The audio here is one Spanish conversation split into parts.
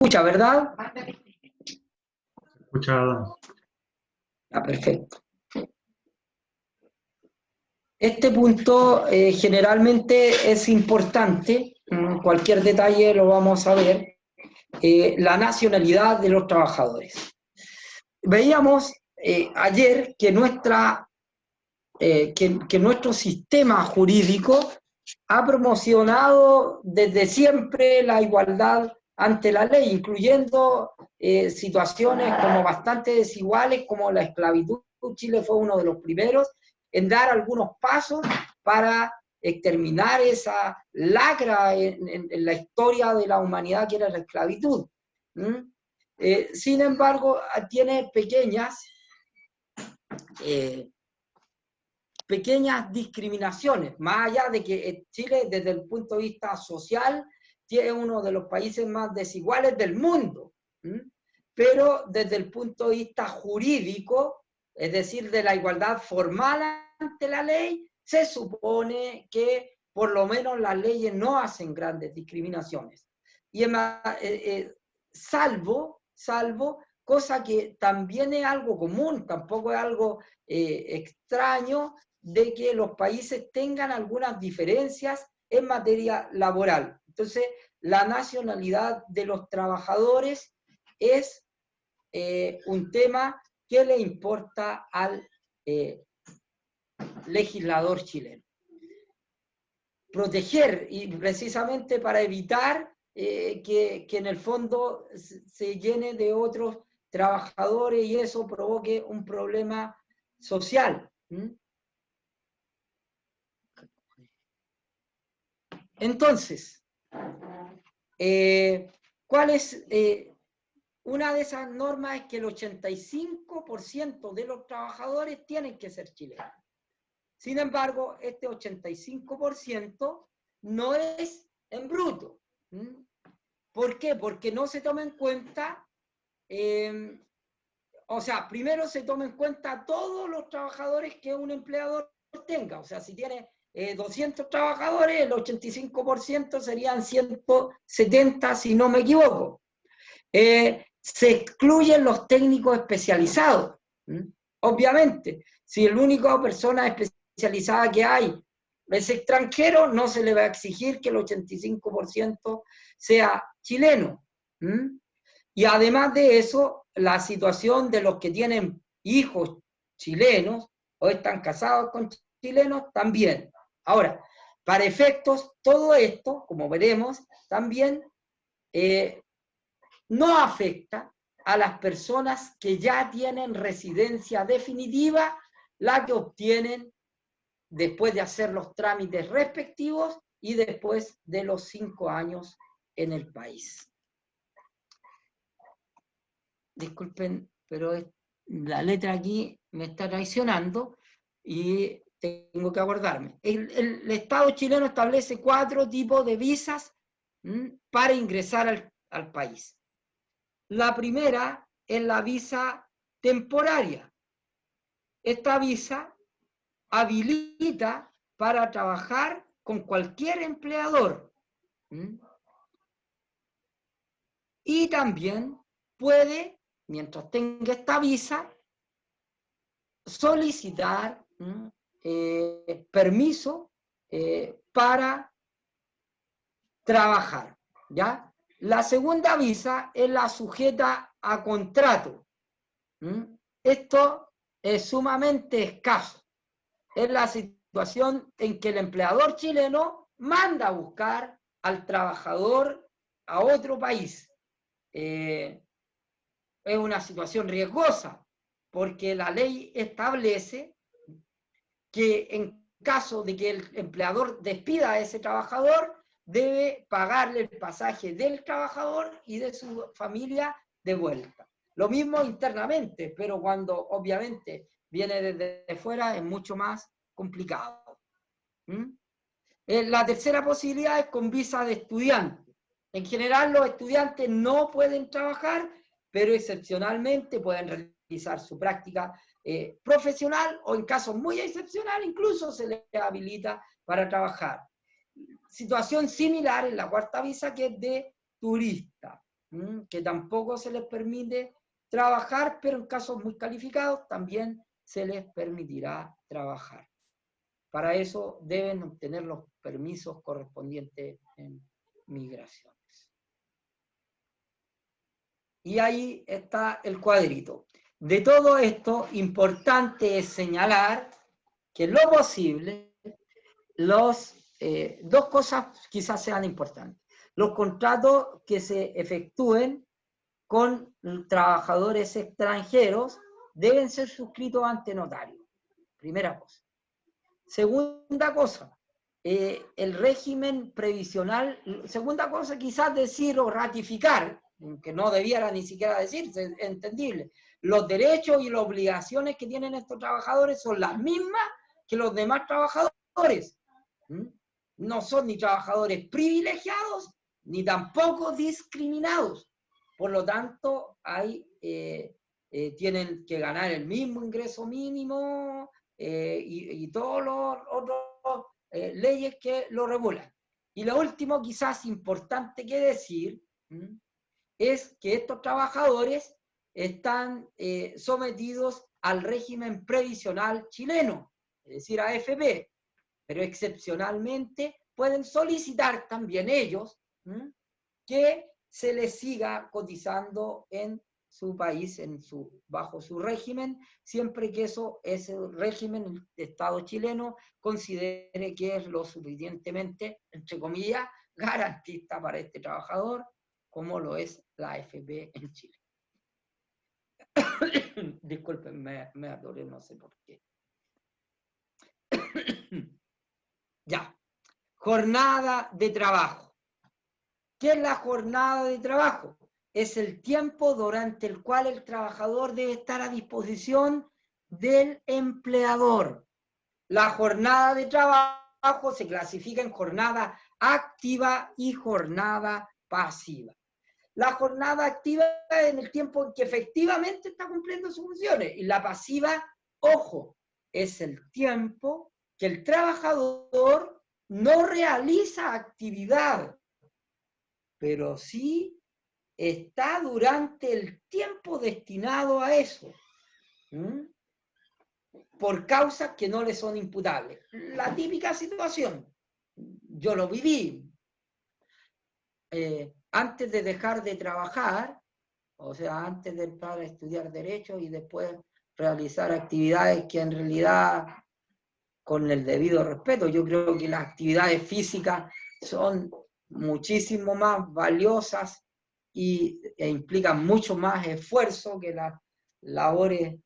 Escucha, ¿verdad? Escuchado. Ah, perfecto. Este punto generalmente es importante, cualquier detalle lo vamos a ver, la nacionalidad de los trabajadores. Veíamos ayer que, que nuestro sistema jurídico ha promocionado desde siempre la igualdad ante la ley, incluyendo situaciones como bastante desiguales, como la esclavitud. Chile fue uno de los primeros en dar algunos pasos para exterminar esa lacra en la historia de la humanidad que era la esclavitud. Sin embargo, tiene pequeñas discriminaciones, más allá de que Chile, desde el punto de vista social, tiene uno de los países más desiguales del mundo, pero desde el punto de vista jurídico, es decir, de la igualdad formal ante la ley, se supone que por lo menos las leyes no hacen grandes discriminaciones. Y salvo, cosa que también es algo común, tampoco es algo extraño, de que los países tengan algunas diferencias en materia laboral. Entonces, la nacionalidad de los trabajadores es un tema que le importa al legislador chileno. Proteger, y precisamente para evitar que en el fondo se llene de otros trabajadores y eso provoque un problema social. Entonces, ¿cuál es? Una de esas normas es que el 85% de los trabajadores tienen que ser chilenos. Sin embargo, este 85% no es en bruto. ¿Por qué? Porque no se toma en cuenta, o sea, primero se toma en cuenta todos los trabajadores que un empleador tenga. O sea, si tiene 200 trabajadores, el 85% serían 170, si no me equivoco. Se excluyen los técnicos especializados. Obviamente, si la única persona especializada que hay es extranjero, no se le va a exigir que el 85% sea chileno. Y además de eso, la situación de los que tienen hijos chilenos o están casados con chilenos también. Ahora, para efectos, todo esto, como veremos, también no afecta a las personas que ya tienen residencia definitiva, la que obtienen después de hacer los trámites respectivos y después de los 5 años en el país. Disculpen, pero la letra aquí me está traicionando y tengo que acordarme. El Estado chileno establece 4 tipos de visas para ingresar al país. La primera es la visa temporaria. Esta visa habilita para trabajar con cualquier empleador. Y también puede, mientras tenga esta visa, solicitar permiso para trabajar, ¿ya? La segunda visa es la sujeta a contrato. Esto es sumamente escaso. Es la situación en que el empleador chileno manda a buscar al trabajador a otro país. Es una situación riesgosa, porque la ley establece que en caso de que el empleador despida a ese trabajador, debe pagarle el pasaje del trabajador y de su familia de vuelta. Lo mismo internamente, pero cuando obviamente viene desde fuera es mucho más complicado. La tercera posibilidad es con visa de estudiante. En general los estudiantes no pueden trabajar, pero excepcionalmente pueden realizar su práctica profesional o en casos muy excepcionales incluso se les habilita para trabajar. Situación similar en la cuarta visa, que es de turista. que tampoco se les permite trabajar, pero en casos muy calificados también se les permitirá trabajar. Para eso deben obtener los permisos correspondientes en migraciones. Y ahí está el cuadrito. De todo esto, importante es señalar que en lo posible, dos cosas quizás sean importantes. Los contratos que se efectúen con trabajadores extranjeros deben ser suscritos ante notario. Primera cosa. Segunda cosa, el régimen previsional. Segunda cosa, quizás decir o ratificar, que no debiera ni siquiera decirse, es entendible. Los derechos y las obligaciones que tienen estos trabajadores son las mismas que los demás trabajadores. No son ni trabajadores privilegiados, ni tampoco discriminados. Por lo tanto, tienen que ganar el mismo ingreso mínimo y todos los otros leyes que lo regulan. Y lo último, quizás importante que decir, es que estos trabajadores están sometidos al régimen previsional chileno, es decir, AFP, pero excepcionalmente pueden solicitar también ellos que se les siga cotizando en su país, bajo su régimen, siempre que ese régimen, el Estado chileno, considere que es lo suficientemente, entre comillas, garantista para este trabajador, como lo es la AFP en Chile. Disculpen, me atoré, no sé por qué. Ya. Jornada de trabajo. ¿Qué es la jornada de trabajo? Es el tiempo durante el cual el trabajador debe estar a disposición del empleador. La jornada de trabajo se clasifica en jornada activa y jornada pasiva. La jornada activa es en el tiempo en que efectivamente está cumpliendo sus funciones, y la pasiva, ojo, es el tiempo que el trabajador no realiza actividad, pero sí está durante el tiempo destinado a eso, por causas que no le son imputables. La típica situación, yo lo viví, antes de dejar de trabajar, o sea, antes de entrar a estudiar Derecho y después realizar actividades que en realidad, con el debido respeto, yo creo que las actividades físicas son muchísimo más valiosas e implican mucho más esfuerzo que las labores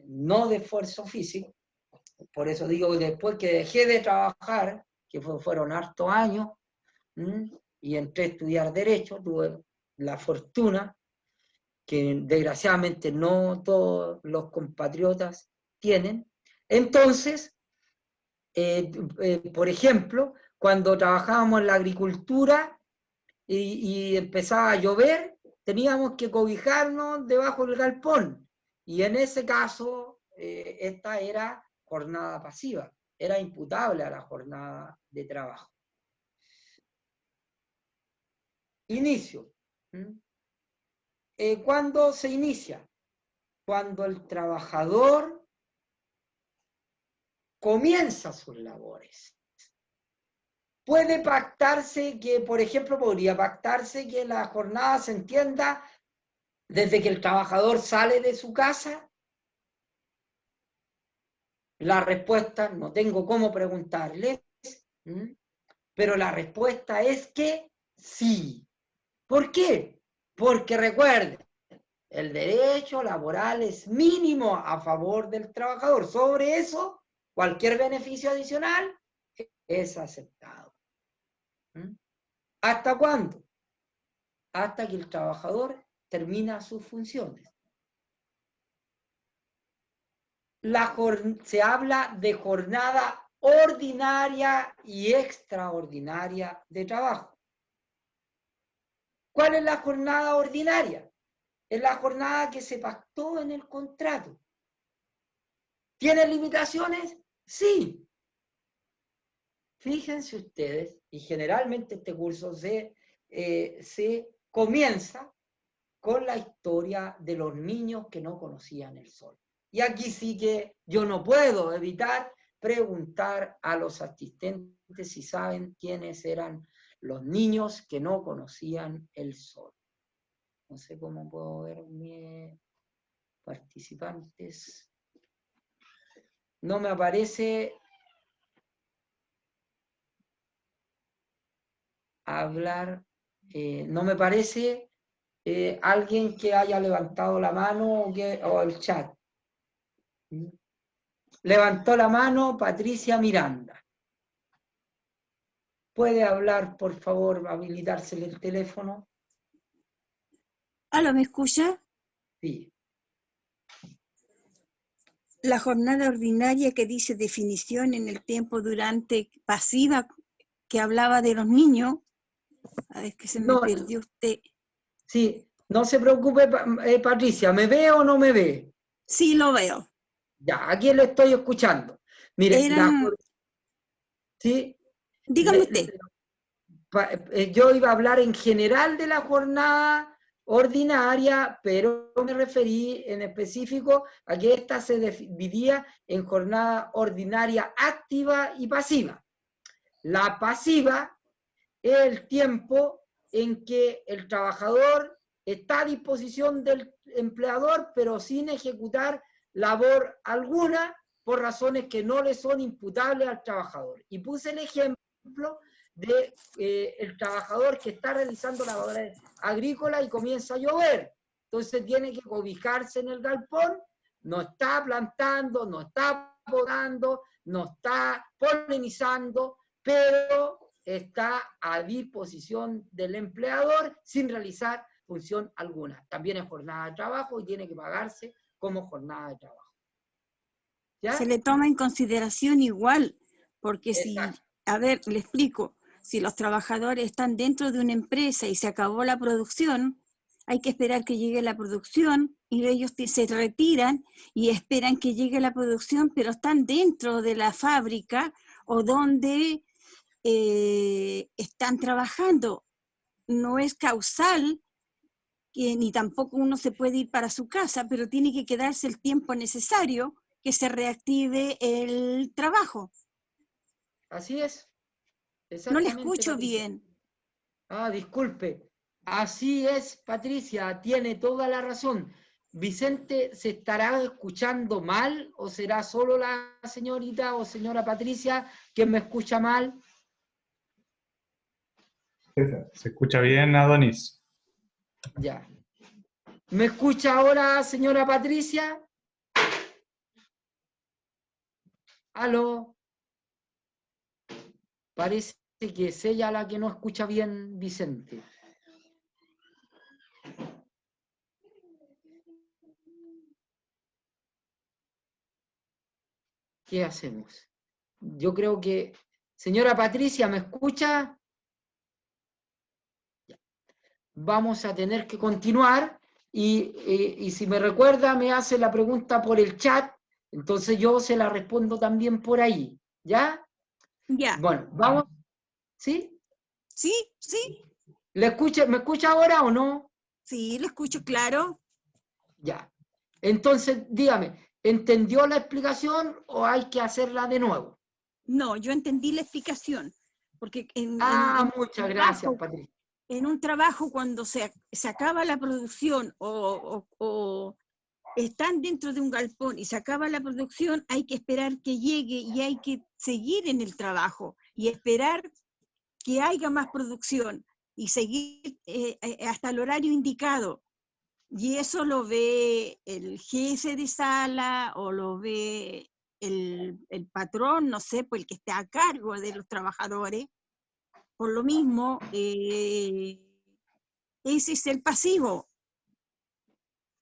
no de esfuerzo físico. Por eso digo que después que dejé de trabajar, que fueron hartos años, y entré a estudiar Derecho, tuve la fortuna que desgraciadamente no todos los compatriotas tienen. Entonces, por ejemplo, cuando trabajábamos en la agricultura y empezaba a llover, teníamos que cobijarnos debajo del galpón. Y en ese caso, esta era jornada pasiva, era imputable a la jornada de trabajo. Inicio. ¿Cuándo se inicia? Cuando el trabajador comienza sus labores. Puede pactarse que, por ejemplo, podría pactarse que la jornada se entienda desde que el trabajador sale de su casa. La respuesta, no tengo cómo preguntarles, pero la respuesta es que sí. ¿Por qué? Porque recuerden, el derecho laboral es mínimo a favor del trabajador. Sobre eso, cualquier beneficio adicional es aceptado. ¿Hasta cuándo? Hasta que el trabajador termina sus funciones. Se habla de jornada ordinaria y extraordinaria de trabajo. ¿Cuál es la jornada ordinaria? Es la jornada que se pactó en el contrato. ¿Tiene limitaciones? Sí. Fíjense ustedes, y generalmente este curso se comienza con la historia de los niños que no conocían el sol. Y aquí sí que yo no puedo evitar preguntar a los asistentes si saben quiénes eran los niños que no conocían el sol. No sé cómo puedo ver mis participantes. No me aparece hablar, no me parece alguien que haya levantado la mano o el chat. Levantó la mano Patricia Miranda. ¿Puede hablar, por favor, habilitarse el teléfono? ¿Aló, me escucha? Sí. La jornada ordinaria que dice definición en el tiempo durante pasiva, que hablaba de los niños. A ver, que se me No, perdió usted. sí, no se preocupe, Patricia, ¿me ve o no me ve? Sí, lo veo. Ya, aquí lo estoy escuchando. Mire, Eran, sí, dígame usted. yo iba a hablar en general de la jornada ordinaria, pero me referí en específico a que esta se dividía en jornada ordinaria activa y pasiva. La pasiva es el tiempo en que el trabajador está a disposición del empleador, pero sin ejecutar labor alguna por razones que no le son imputables al trabajador. Y puse el ejemplo de el trabajador que está realizando labores agrícolas y comienza a llover. Entonces tiene que cobijarse en el galpón, no está plantando, no está podando, no está polinizando, pero está a disposición del empleador sin realizar función alguna. También es jornada de trabajo y tiene que pagarse como jornada de trabajo. ¿Ya? Se le toma en consideración igual, porque si, Exacto. a ver, le explico, si los trabajadores están dentro de una empresa y se acabó la producción, hay que esperar que llegue la producción y ellos se retiran y esperan que llegue la producción, pero están dentro de la fábrica o donde están trabajando. No es causal, ni tampoco uno se puede ir para su casa, pero tiene que quedarse el tiempo necesario que se reactive el trabajo. Así es. No le Exactamente, escucho Patricia. bien. Ah, disculpe. Así es, Patricia, tiene toda la razón. Vicente, ¿se estará escuchando mal o será solo la señorita o señora Patricia quien me escucha mal? Se escucha bien, Adonis. Ya. ¿Me escucha ahora, señora Patricia? ¿Aló? Parece que es ella la que no escucha bien, Vicente. ¿Qué hacemos? Yo creo que... Señora Patricia, ¿me escucha? Vamos a tener que continuar y si me recuerda me hace la pregunta por el chat, entonces yo se la respondo también por ahí, ¿ya? Ya. Bueno, vamos, ¿sí? Sí, sí, ¿Me escucha ahora o no? sí, lo escucho claro. Ya. Entonces, dígame, ¿entendió la explicación o hay que hacerla de nuevo? No, yo entendí la explicación, porque Ah, muchas gracias, Patricia. en un trabajo cuando se acaba la producción o están dentro de un galpón y se acaba la producción, hay que esperar que llegue y hay que seguir en el trabajo y esperar que haya más producción y seguir hasta el horario indicado. Y eso lo ve el jefe de sala o lo ve el patrón, no sé, pues el que esté a cargo de los trabajadores. Por lo mismo, ese es el pasivo,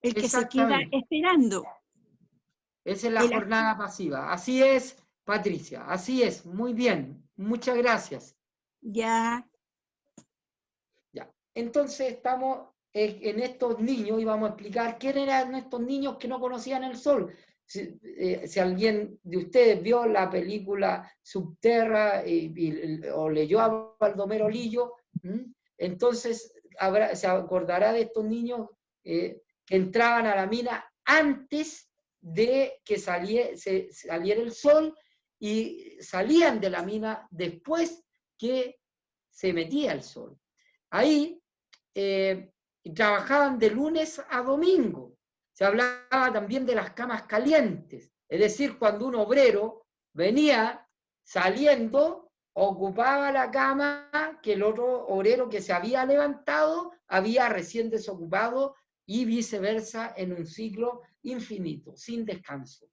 el que se queda Exactamente. esperando. Esa es la El jornada pasiva. Así es, Patricia. Así es. Muy bien. Muchas gracias. ya, Ya. Entonces estamos en estos niños y vamos a explicar quién eran estos niños que no conocían el sol. Si alguien de ustedes vio la película Subterra o leyó a Baldomero Lillo, entonces se acordará de estos niños que entraban a la mina antes de que saliera el sol y salían de la mina después que se metía el sol. Ahí trabajaban de lunes a domingo. Se hablaba también de las camas calientes, es decir, cuando un obrero venía saliendo, ocupaba la cama que el otro obrero que se había levantado había recién desocupado, y viceversa, en un ciclo infinito, sin descanso.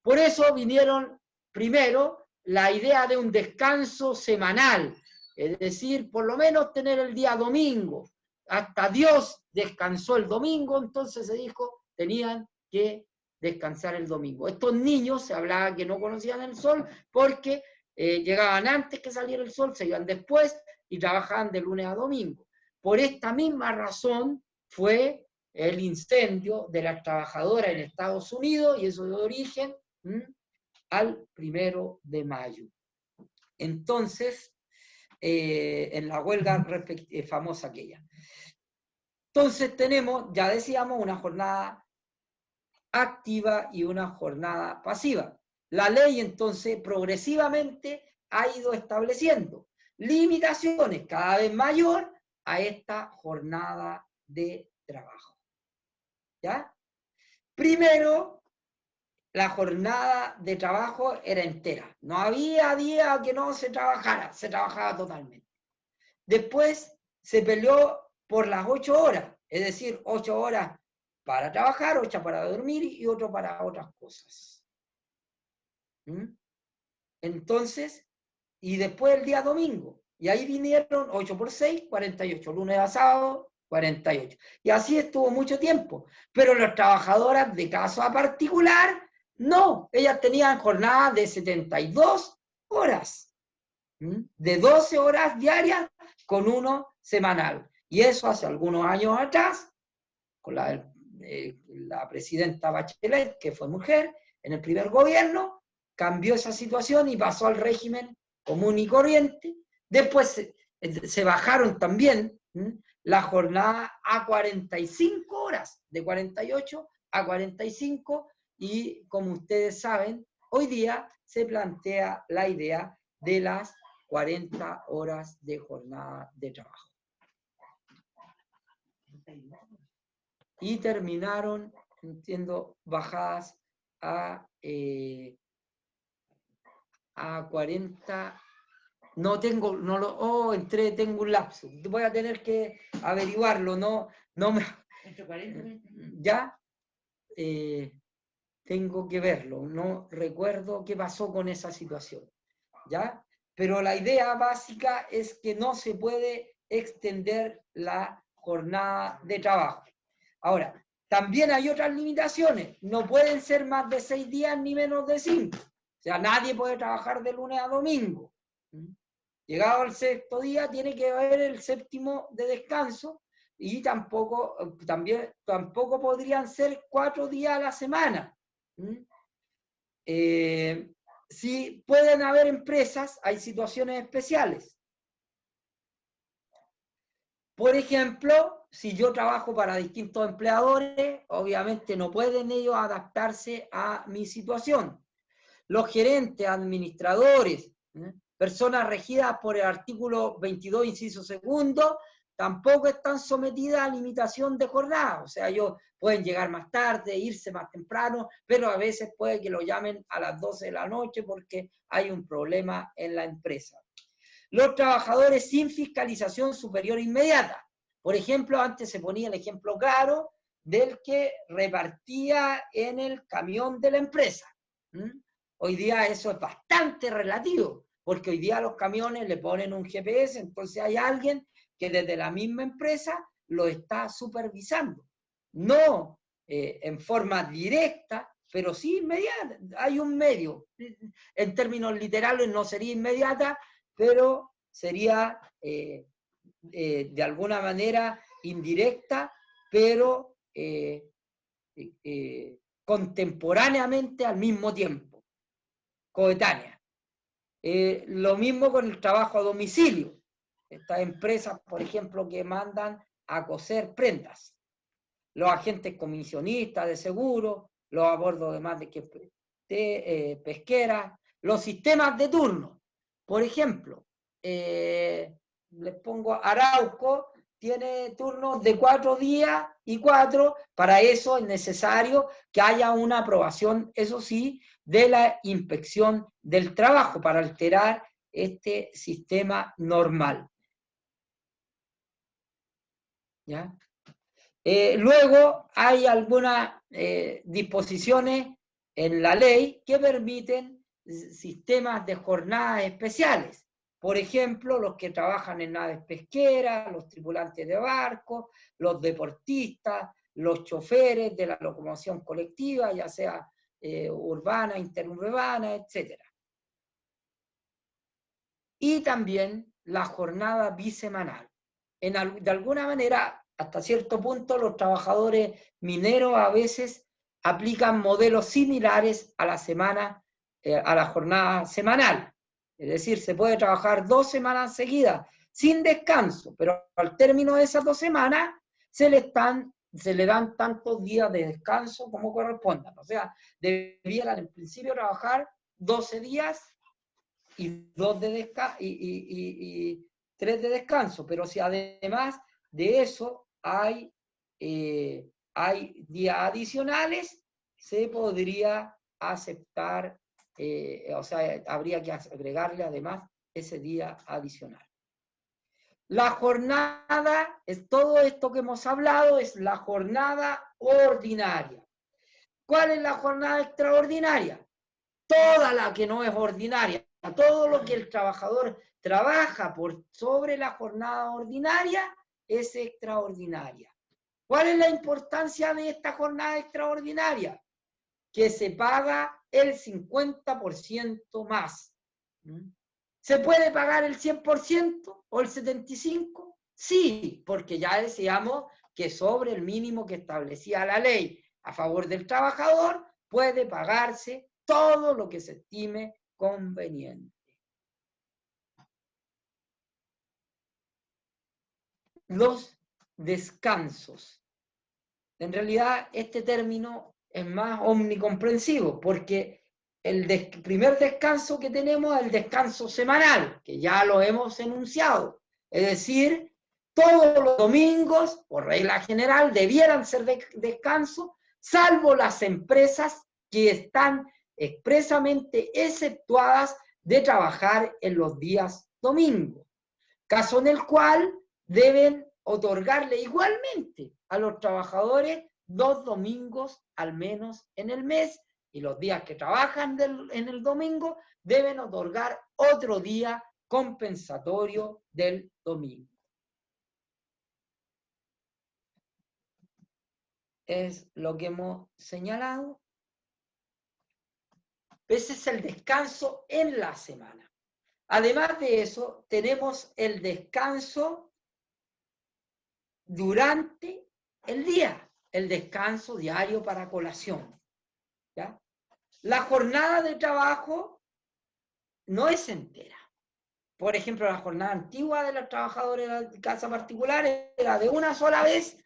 Por eso vinieron primero la idea de un descanso semanal, es decir, por lo menos tener el día domingo. Hasta Dios descansó el domingo, entonces se dijo, tenían que descansar el domingo. Estos niños se hablaba que no conocían el sol porque llegaban antes que saliera el sol, se iban después y trabajaban de lunes a domingo. Por esta misma razón fue el incendio de las trabajadoras en Estados Unidos, y eso de origen al 1 de mayo. Entonces, en la huelga famosa aquella. Entonces tenemos, ya decíamos, una jornada activa y una jornada pasiva. La ley entonces progresivamente ha ido estableciendo limitaciones cada vez mayor a esta jornada de trabajo. ¿Ya? Primero, la jornada de trabajo era entera. No había día que no se trabajara, se trabajaba totalmente. Después se peleó por las 8 horas, es decir, 8 horas para trabajar, 8 para dormir y 8 para otras cosas. Entonces, y después el día domingo, y ahí vinieron 8 por 6, 48, lunes a sábado, 48. Y así estuvo mucho tiempo. Pero las trabajadoras de caso a particular, no, ellas tenían jornadas de 72 horas, de 12 horas diarias con uno semanal. Y eso hace algunos años atrás, con la presidenta Bachelet, que fue mujer, en el primer gobierno, cambió esa situación y pasó al régimen común y corriente. Después se bajaron también la jornada a 45 horas, de 48 a 45, y como ustedes saben, hoy día se plantea la idea de las 40 horas de jornada de trabajo. Y terminaron, entiendo, bajadas a 40. No tengo, no lo, tengo un lapso. Voy a tener que averiguarlo, no me. Ya tengo que verlo, no recuerdo qué pasó con esa situación. ¿Ya? Pero la idea básica es que no se puede extender la jornada de trabajo. Ahora, también hay otras limitaciones. No pueden ser más de 6 días ni menos de 5. O sea, nadie puede trabajar de lunes a domingo. Llegado al 6º día, tiene que haber el 7º de descanso, y tampoco podrían ser 4 días a la semana. Si pueden haber empresas, hay situaciones especiales. Por ejemplo, si yo trabajo para distintos empleadores, obviamente no pueden ellos adaptarse a mi situación. Los gerentes, administradores, personas regidas por el artículo 22, inciso 2, tampoco están sometidas a limitación de jornada. O sea, ellos pueden llegar más tarde, irse más temprano, pero a veces puede que lo llamen a las 12 de la noche porque hay un problema en la empresa. Los trabajadores sin fiscalización superior inmediata. Por ejemplo, antes se ponía el ejemplo claro del que repartía en el camión de la empresa. Hoy día eso es bastante relativo, porque hoy día a los camiones le ponen un GPS, entonces hay alguien que desde la misma empresa lo está supervisando. No en forma directa, pero sí inmediata. Hay un medio. En términos literales no sería inmediata, pero sería de alguna manera indirecta, pero contemporáneamente al mismo tiempo, coetánea. Lo mismo con el trabajo a domicilio. Estas empresas, por ejemplo, que mandan a coser prendas. Los agentes comisionistas de seguro, los a bordo de más de pesqueras, los sistemas de turno. Por ejemplo, les pongo Arauco, tiene turnos de 4 días y 4, para eso es necesario que haya una aprobación, eso sí, de la inspección del trabajo para alterar este sistema normal. ¿Ya? Luego hay algunas disposiciones en la ley que permiten sistemas de jornadas especiales. Por ejemplo, los que trabajan en naves pesqueras, los tripulantes de barcos, los deportistas, los choferes de la locomoción colectiva, ya sea urbana, interurbana, etc. Y también la jornada bisemanal. De alguna manera, hasta cierto punto, los trabajadores mineros a veces aplican modelos similares a la semana, a la jornada semanal. Es decir, se puede trabajar 2 semanas seguidas sin descanso, pero al término de esas 2 semanas se le dan tantos días de descanso como correspondan. O sea, debieran en principio trabajar 12 días y 3 de descanso, pero si además de eso hay días adicionales, se podría aceptar, o sea, habría que agregarle además ese día adicional. La jornada, todo esto que hemos hablado, es la jornada ordinaria. ¿Cuál es la jornada extraordinaria? Toda la que no es ordinaria, todo lo que el trabajador trabaja por sobre la jornada ordinaria es extraordinaria. ¿Cuál es la importancia de esta jornada extraordinaria? Que se paga el 50% más. ¿Se puede pagar el 100% o el 75%? Sí, porque ya decíamos que sobre el mínimo que establecía la ley a favor del trabajador puede pagarse todo lo que se estime conveniente. Los descansos. En realidad, este término es más omnicomprensivo, porque el primer descanso que tenemos es el descanso semanal, que ya lo hemos enunciado. Es decir, todos los domingos, por regla general, debieran ser descanso, salvo las empresas que están expresamente exceptuadas de trabajar en los días domingos, caso en el cual deben otorgarle igualmente a los trabajadores 2 domingos al menos en el mes, y los días que trabajan en el domingo deben otorgar otro día compensatorio del domingo. Es lo que hemos señalado. Ese es el descanso en la semana. Además de eso, tenemos el descanso durante el día, el descanso diario para colación. ¿Ya? La jornada de trabajo no es entera. Por ejemplo, la jornada antigua de los trabajadores de casa particular era de una sola vez,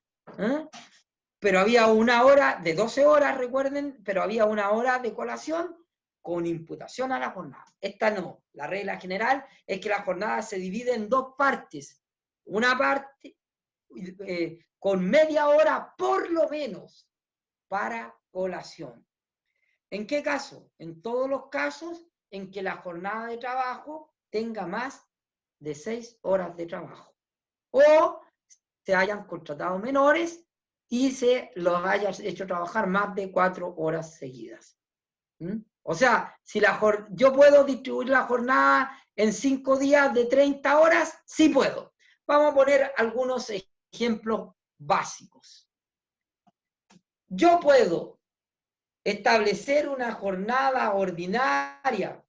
pero había una hora de 12 horas, recuerden, pero había una hora de colación con imputación a la jornada. Esta no. La regla general es que la jornada se divide en 2 partes. Una parte con media hora por lo menos para colación. ¿En qué caso? En todos los casos en que la jornada de trabajo tenga más de 6 horas de trabajo. O se hayan contratado menores y se los haya hecho trabajar más de 4 horas seguidas. O sea, si yo puedo distribuir la jornada en 5 días de 30 horas, sí puedo. Vamos a poner algunos ejemplos básicos. Yo puedo establecer una jornada ordinaria,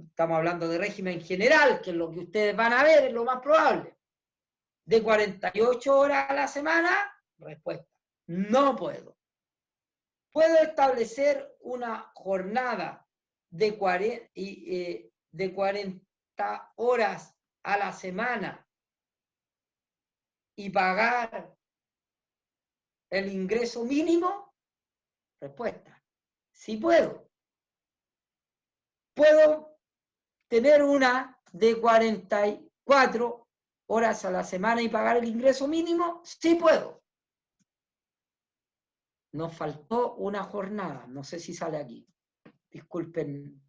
estamos hablando de régimen general, que es lo que ustedes van a ver, es lo más probable, de 48 horas a la semana. Respuesta: no puedo. ¿Puedo establecer una jornada de 40 horas a la semana y pagar el ingreso mínimo? Respuesta, sí puedo. ¿Puedo tener una de 44 horas a la semana y pagar el ingreso mínimo? Sí puedo. Nos faltó una jornada, no sé si sale aquí. Disculpen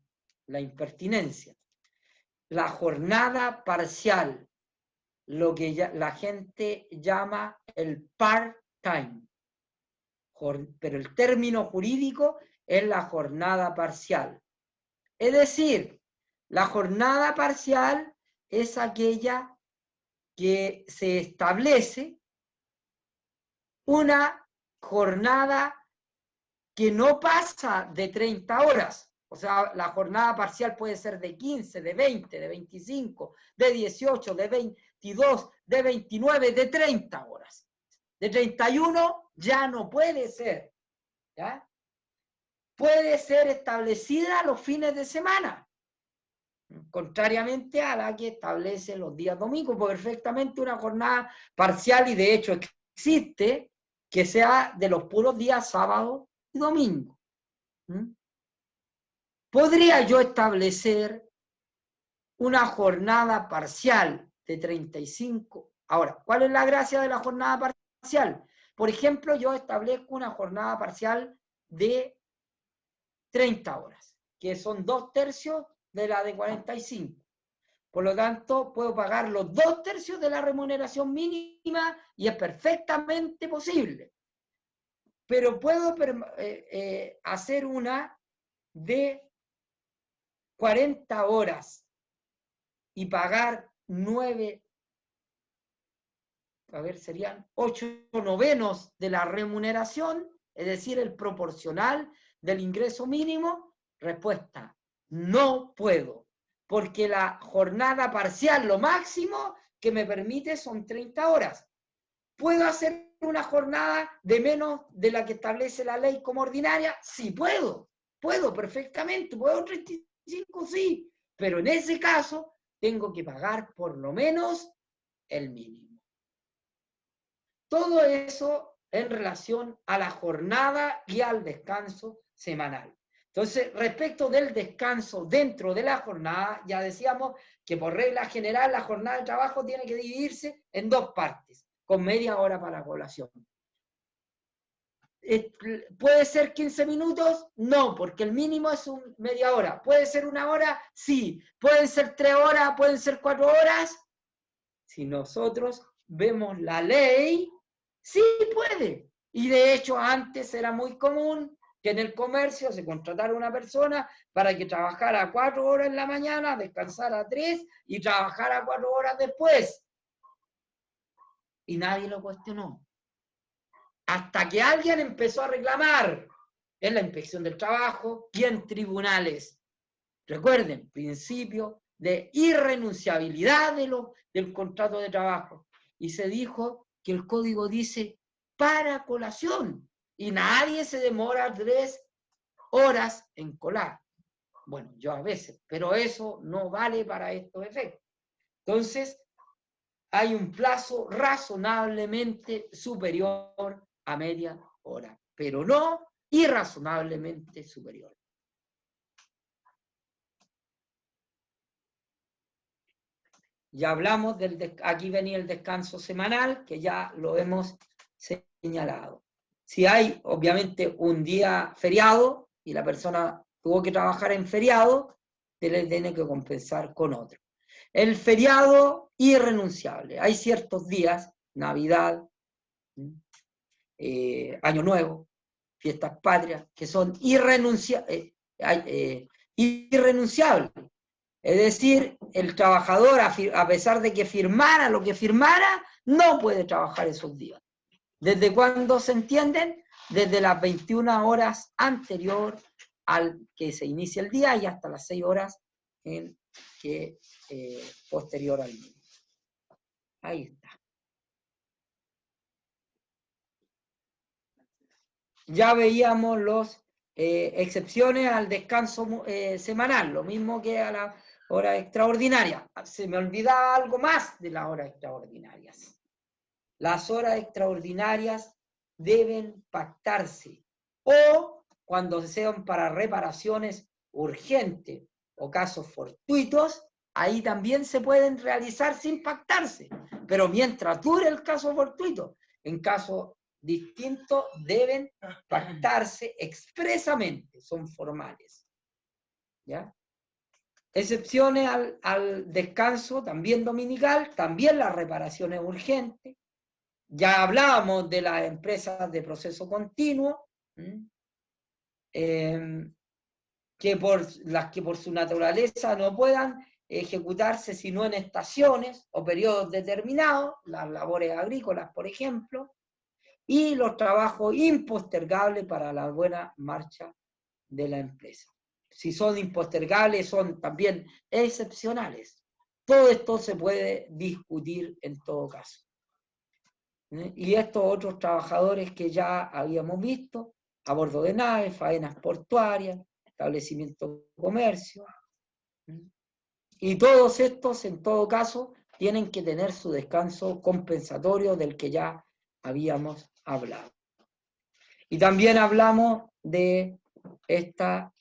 la impertinencia. La jornada parcial, lo que la gente llama el part-time. Pero el término jurídico es la jornada parcial. Es decir, la jornada parcial es aquella que se establece una jornada que no pasa de 30 horas. O sea, la jornada parcial puede ser de 15, de 20, de 25, de 18, de 22, de 29, de 30 horas. De 31 ya no puede ser. ¿Ya? Puede ser establecida los fines de semana, contrariamente a la que establece los días domingos, porque perfectamente una jornada parcial, y de hecho existe, que sea de los puros días sábado y domingo. ¿Podría yo establecer una jornada parcial de 35? Ahora, ¿cuál es la gracia de la jornada parcial? Por ejemplo, yo establezco una jornada parcial de 30 horas, que son 2/3 de la de 45. Por lo tanto, puedo pagar los 2/3 de la remuneración mínima y es perfectamente posible. Pero puedo hacer una de 40 horas y pagar 9, serían 8/9 de la remuneración, es decir, el proporcional del ingreso mínimo. Respuesta, no puedo, porque la jornada parcial, lo máximo que me permite son 30 horas. ¿Puedo hacer una jornada de menos de la que establece la ley como ordinaria? Sí puedo perfectamente, puedo 35, sí, pero en ese caso tengo que pagar por lo menos el mínimo. Todo eso en relación a la jornada y al descanso semanal. Entonces, respecto del descanso dentro de la jornada, ya decíamos que por regla general la jornada de trabajo tiene que dividirse en 2 partes, con media hora para la colación. ¿Puede ser 15 minutos? No, porque el mínimo es media hora. ¿Puede ser 1 hora? Sí. ¿Pueden ser 3 horas? ¿Pueden ser 4 horas? Si nosotros vemos la ley, sí puede. Y de hecho antes era muy común que en el comercio se contratara una persona para que trabajara 4 horas en la mañana, descansara 3 y trabajara 4 horas después. Y nadie lo cuestionó. Hasta que alguien empezó a reclamar en la inspección del trabajo y en tribunales. Recuerden, principio de irrenunciabilidad del contrato de trabajo. Y se dijo que el código dice para colación. Y nadie se demora 3 horas en colar. Bueno, yo a veces, pero eso no vale para estos efectos. Entonces, hay un plazo razonablemente superior a media hora, pero no irrazonablemente superior. Ya hablamos aquí venía el descanso semanal, que ya lo hemos señalado. Si hay, obviamente, un día feriado y la persona tuvo que trabajar en feriado, se le tiene que compensar con otro. El feriado irrenunciable. Hay ciertos días, Navidad, Año Nuevo, fiestas patrias, que son irrenunciables. Es decir, el trabajador, a pesar de que firmara lo que firmara, no puede trabajar esos días. ¿Desde cuándo se entienden? Desde las 21 horas anterior al que se inicia el día y hasta las 6 horas posterior al mismo. Ahí está. Ya veíamos las excepciones al descanso semanal, lo mismo que a la hora extraordinaria. Se me olvidaba algo más de las horas extraordinarias. Las horas extraordinarias deben pactarse, o cuando sean para reparaciones urgentes o casos fortuitos, ahí también se pueden realizar sin pactarse, pero mientras dure el caso fortuito, en casos distintos deben pactarse expresamente, son formales. ¿Ya? Excepciones al descanso, también dominical, también las reparaciones urgentes. Ya hablábamos de las empresas de proceso continuo, que por su naturaleza no puedan ejecutarse sino en estaciones o periodos determinados, las labores agrícolas, por ejemplo, y los trabajos impostergables para la buena marcha de la empresa. Si son impostergables, son también excepcionales. Todo esto se puede discutir en todo caso. Y estos otros trabajadores que ya habíamos visto, a bordo de naves, faenas portuarias, establecimientos de comercio, y todos estos, en todo caso, tienen que tener su descanso compensatorio del que ya habíamos hablado. Y también hablamos de esta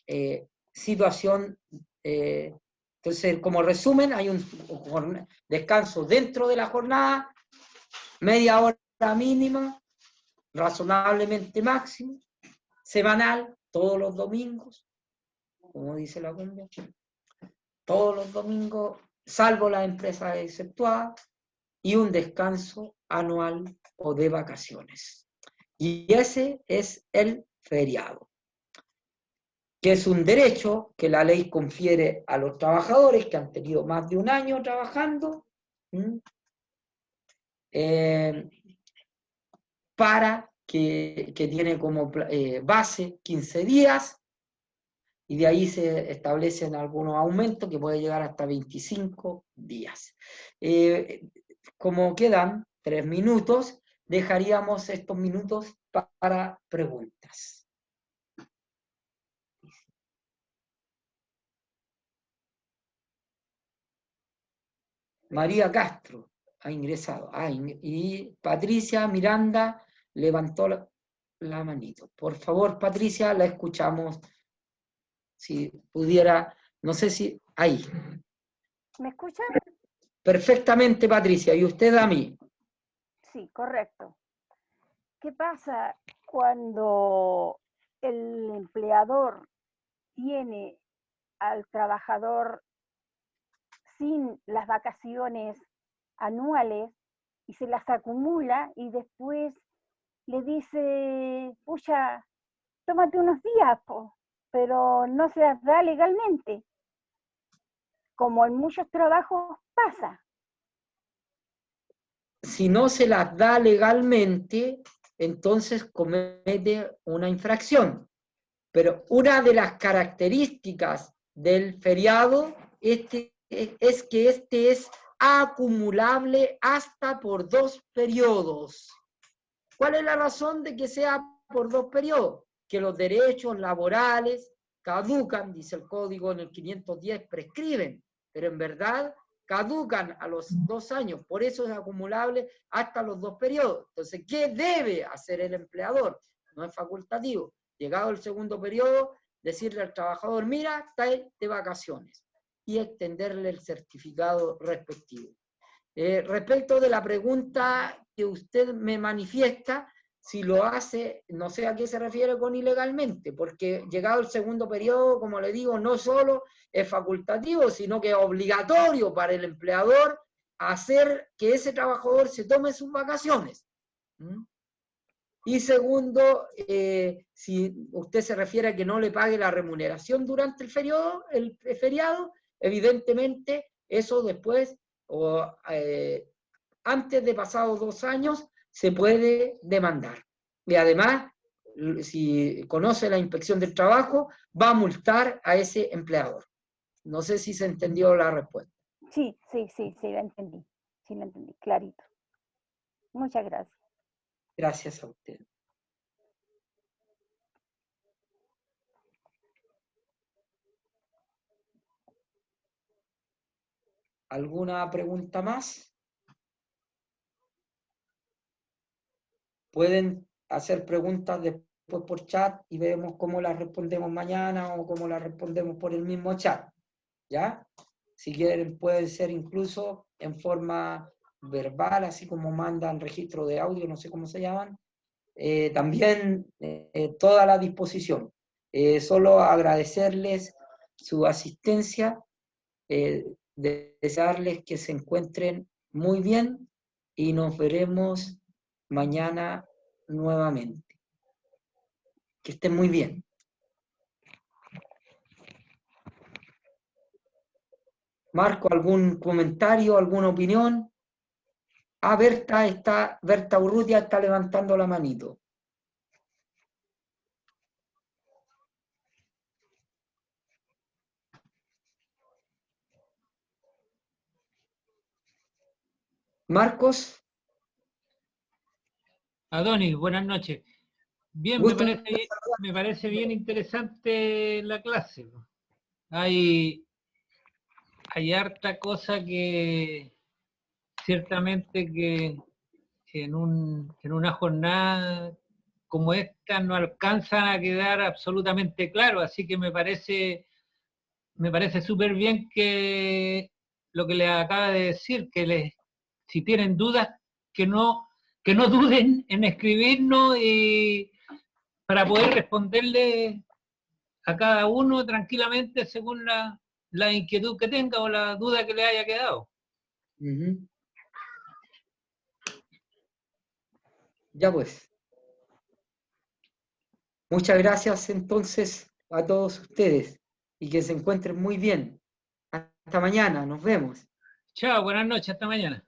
situación. Entonces, como resumen, hay un descanso dentro de la jornada, media hora mínima, razonablemente máximo, semanal, todos los domingos, como dice la cumbia, todos los domingos, salvo las empresas exceptuadas, y un descanso anual o de vacaciones. Y ese es el feriado, que es un derecho que la ley confiere a los trabajadores que han tenido más de un año trabajando, para que tiene como base 15 días, y de ahí se establecen algunos aumentos que puede llegar hasta 25 días. Como quedan 3 minutos, dejaríamos estos minutos para preguntas. María Castro ha ingresado. Y Patricia Miranda levantó la manito. Por favor, Patricia, la escuchamos. Si pudiera, no sé si... Ahí. ¿Me escuchan? Perfectamente, Patricia. ¿Y usted a mí? Sí, correcto. ¿Qué pasa cuando el empleador tiene al trabajador sin las vacaciones anuales y se las acumula y después le dice, pucha, tómate unos días, pero no se las da legalmente, como en muchos trabajos pasa? Si no se las da legalmente, entonces comete una infracción. Pero una de las características del feriado es que este es acumulable hasta por 2 periodos. ¿Cuál es la razón de que sea por 2 periodos? Que los derechos laborales caducan, dice el código en el 510, prescriben, pero en verdad caducan a los 2 años, por eso es acumulable hasta los 2 periodos. Entonces, ¿qué debe hacer el empleador? No es facultativo. Llegado el segundo periodo, decirle al trabajador, mira, está de vacaciones, y extenderle el certificado respectivo. Respecto de la pregunta que usted me manifiesta, si lo hace, no sé a qué se refiere con ilegalmente, porque llegado el segundo periodo, como le digo, no solo es facultativo, sino que es obligatorio para el empleador hacer que ese trabajador se tome sus vacaciones. Y segundo, si usted se refiere a que no le pague la remuneración durante el feriado, evidentemente eso después o antes de pasados 2 años se puede demandar. Y además, si conoce la inspección del trabajo, va a multar a ese empleador. No sé si se entendió la respuesta. Sí, la entendí. Sí, la entendí, clarito. Muchas gracias. Gracias a usted. ¿Alguna pregunta más? Pueden hacer preguntas después por chat y vemos cómo las respondemos mañana o cómo las respondemos por el mismo chat, ¿ya? Si quieren, pueden ser incluso en forma verbal, así como mandan registro de audio, no sé cómo se llaman. También toda la disposición. Solo agradecerles su asistencia, desearles que se encuentren muy bien y nos veremos mañana nuevamente. Que estén muy bien. Marco, ¿algún comentario, alguna opinión? Ah, Berta Urrutia está levantando la manito. Marcos, Adonis, buenas noches. Bien, gusto. me parece bien interesante la clase. Hay harta cosa que ciertamente que en una jornada como esta no alcanzan a quedar absolutamente claro, así que me parece súper bien que lo que les acaba de decir, si tienen dudas, que no duden en escribirnos y para poder responderle a cada uno tranquilamente según la inquietud que tenga o la duda que le haya quedado. Ya pues. Muchas gracias entonces a todos ustedes y que se encuentren muy bien. Hasta mañana, nos vemos. Chao, buenas noches, hasta mañana.